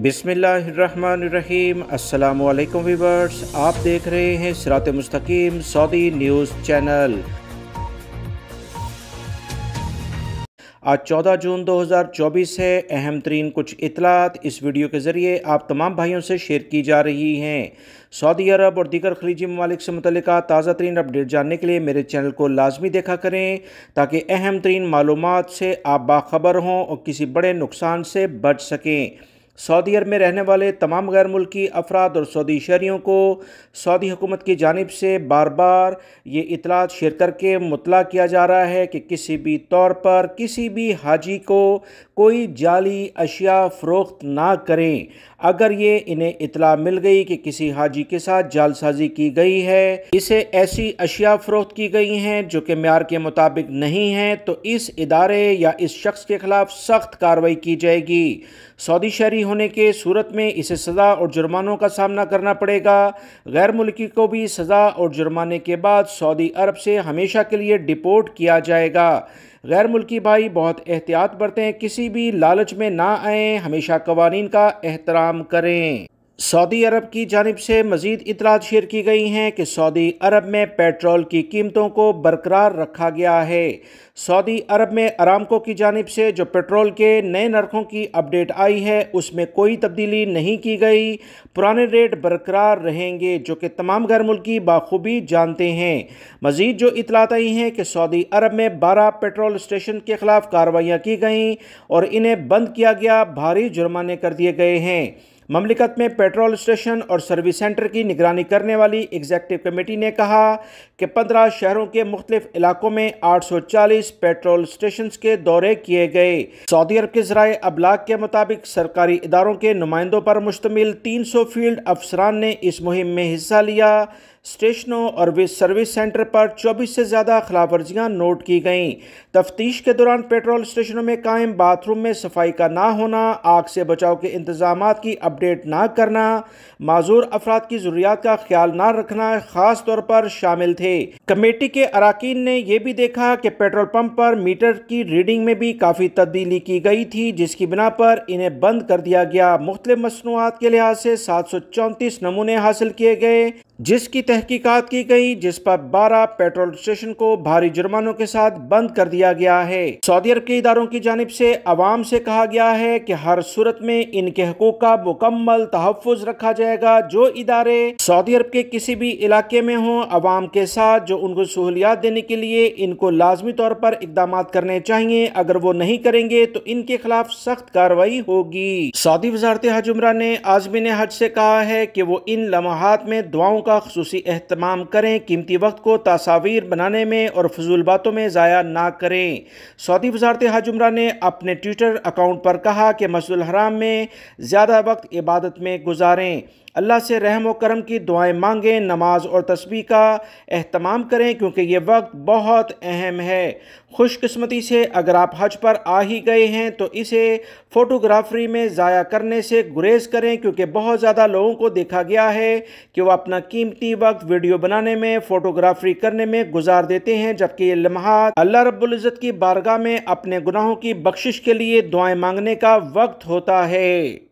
बिस्मिल्लाहिर्रहमानिर्रहीम। अस्सलामुअलैकुम व्यूअर्स, आप देख रहे हैं सिरात मुस्तकीम सऊदी न्यूज़ चैनल। आज 14 जून 2024 है। अहम तरीन कुछ इतलात इस वीडियो के ज़रिए आप तमाम भाइयों से शेयर की जा रही हैं। सऊदी अरब और दीगर खलीजी ममालिक से मुतल्लिका ताज़ा तरीन अपडेट जानने के लिए मेरे चैनल को लाजमी देखा करें, ताकि अहम तरीन मालूमात से आप बाखबर हों और किसी बड़े नुकसान से बच सकें। सऊदी अरब में रहने वाले तमाम गैर मुल्की अफराद और सऊदी शहरियों को सऊदी हुकूमत की जानिब से बार बार ये इतलात शेयर करके मुतला किया जा रहा है कि किसी भी तौर पर किसी भी हाजी को कोई जाली अशिया फ़रोख्त ना करें। अगर ये इन्हें इतला मिल गई कि किसी हाजी के साथ जालसाजी की गई है, इसे ऐसी अशिया फ़रोख्त की गई हैं जो कि म्यार के मुताबिक नहीं है, तो इस इदारे या इस शख्स के ख़िलाफ़ सख्त कार्रवाई की जाएगी। सऊदी शहरी होने के सूरत में इसे सज़ा और जुर्मानों का सामना करना पड़ेगा। गैर मुल्की को भी सज़ा और जुर्माने के बाद सऊदी अरब से हमेशा के लिए डिपोर्ट किया जाएगा। गैर मुल्की भाई बहुत एहतियात बरतें, किसी भी लालच में ना आएँ, हमेशा कवानीन का एहतराम करें। सऊदी अरब की जानिब से मज़ीद इतलात शेयर की गई हैं कि सऊदी अरब में पेट्रोल की कीमतों को बरकरार रखा गया है। सऊदी अरब में अरामको की जानिब से जो पेट्रोल के नए नरखों की अपडेट आई है, उसमें कोई तब्दीली नहीं की गई। पुराने रेट बरकरार रहेंगे, जो कि तमाम गैर मुल्की बाखूबी जानते हैं। मज़ीद जो इतलात आई हैं कि सऊदी अरब में 12 पेट्रोल स्टेशन के ख़िलाफ़ कार्रवाइयाँ की गईं और इन्हें बंद किया गया, भारी जुर्माने कर दिए गए हैं। ममलिकत में पेट्रोल स्टेशन और सर्विस सेंटर की निगरानी करने वाली एग्जीक्यूटिव कमेटी ने कहा कि 15 शहरों के मुख्तलिफ इलाकों में 840 पेट्रोल स्टेशन के दौरे किए गए। सऊदी अरब के ज़राए अबलाग के मुताबिक सरकारी इदारों के नुमाइंदों पर मुश्तमिल 300 फील्ड अफसरान ने इस मुहिम में हिस्सा लिया। स्टेशनों और सर्विस सेंटर पर 24 से ज़्यादा खिलाफ वर्जियाँ नोट की गईं। तफ्तीश के दौरान पेट्रोल स्टेशनों में कायम बाथरूम में सफाई का ना होना, आग से बचाव के इंतजामात की अपडेट ना करना, माजूर अफराद की ज़रूरियात का ख्याल ना रखना ख़ास तौर पर शामिल थे। कमेटी के अराकीन ने यह भी देखा कि पेट्रोल पंप पर मीटर की रीडिंग में भी काफ़ी तब्दीली की गई थी, जिसकी बिना पर इन्हें बंद कर दिया गया। मुख्तलिफ मसनूआत के लिहाज से 734 नमूने हासिल किए गए, जिसकी तहकीकात की गई, जिस पर 12 पेट्रोल स्टेशन को भारी जुर्मानों के साथ बंद कर दिया गया है। सऊदी अरब के इदारों की जानिब से अवाम से कहा गया है कि हर सूरत में इनके हकूक का मुकम्मल तहफ़्फ़ुज़ रखा जाएगा। जो इदारे सऊदी अरब के किसी भी इलाके में हों, अवाम के साथ जो उनको सहूलियात देने के लिए इनको लाजमी तौर पर इकदाम करने चाहिए। अगर वो नहीं करेंगे तो इनके खिलाफ सख्त कार्रवाई होगी। सऊदी वज़ारत हज उम्रा ने आज़मीन हज से कहा है कि वो इन लम्हात में दुआओं का ख़ुसूसी एहतमाम करें, कीमती वक्त को तस्वीर बनाने में और फजूल बातों में ज़ाया ना करें। सऊदी वज़ारत हज उम्रा ने अपने ट्विटर अकाउंट पर कहा कि मस्जिदुल हराम में ज़्यादा वक्त इबादत में गुजारें, अल्लाह से रहम व करम की दुआएं मांगें, नमाज और तस्बीह का एहतमाम करें, क्योंकि ये वक्त बहुत अहम है। खुशकिस्मती से अगर आप हज पर आ ही गए हैं तो इसे फ़ोटोग्राफरी में ज़ाया करने से गुरेज करें, क्योंकि बहुत ज़्यादा लोगों को देखा गया है कि वह अपना कीमती वक्त वीडियो बनाने में, फ़ोटोग्राफरी करने में गुजार देते हैं, जबकि ये लम्हात अल्लाह रब्बुल इज़्ज़त की बारगाह में अपने गुनाहों की बख्शिश के लिए दुआएं मांगने का वक्त होता है।